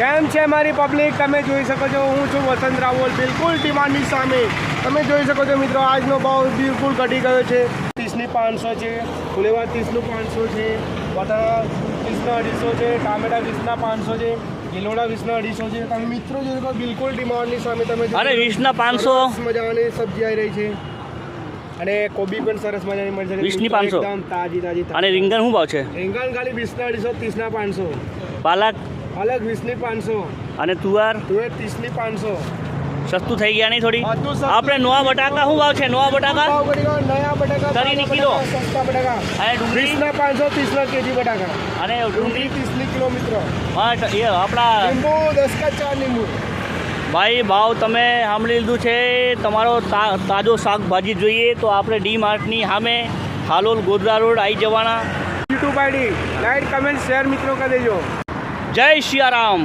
કેમ છે મારી પબ્લિક? તમે જોઈ શકો છો હું છું વસંત રાવલ, બિલકુલ ડિમાન્ડની સામે. તમે જોઈ શકો છો મિત્રો, આજનો ભાવ બિલકુલ ઘટી ગયો છે. 30ની 500 છે, ફુલેવા 30નું 500 છે, વટાણા 30ના 250 છે, ટામેટા 20ના 500 છે, ગિલોડા 20ના 250 છે. તમે મિત્રો જોઈ શકો બિલકુલ ડિમાન્ડની સામે. તમે અરે 20ના 500 મજાની સબ્જી આવી રહી છે. અને કોબી પણ સરસ મજાની મળી શકે. 20ની 500 એકદમ તાજી તાજી. અને રીંગણ શું ભાવ છે? રીંગણ ખાલી 20ના 250, 30ના 500. પાલક અલગ 20ની 500 અને તુવાર તુવેર 30ની 500. સસ્તું થઈ ગયા નહીં થોડી? બધું સસ્તું. આપણે નવા બટાકા શું ભાવ છે? નવા બટાકા ભાવ ઘટી ગયો. નયા બટાકા તરીની કિલો. સસ્તા બટાકા અને ડુંગળી 20ના 500, 30ના કેજી બટાકા. અને ડુંગળી 30ની કિલો મિત્રો. હા એ આપણા લીંબુ 10 કા 4 લીંબુ. ભાઈ ભાવ તમે સાંભળી લીધું છે. તમારો તાજો શાકભાજી જોઈએ તો આપણે ડી માર્ટની સામે હાલોલ ગોધરા રોડ આવી જવાના. YouTube ID like comment share મિત્રો કરી દેજો. જય સિયારામ.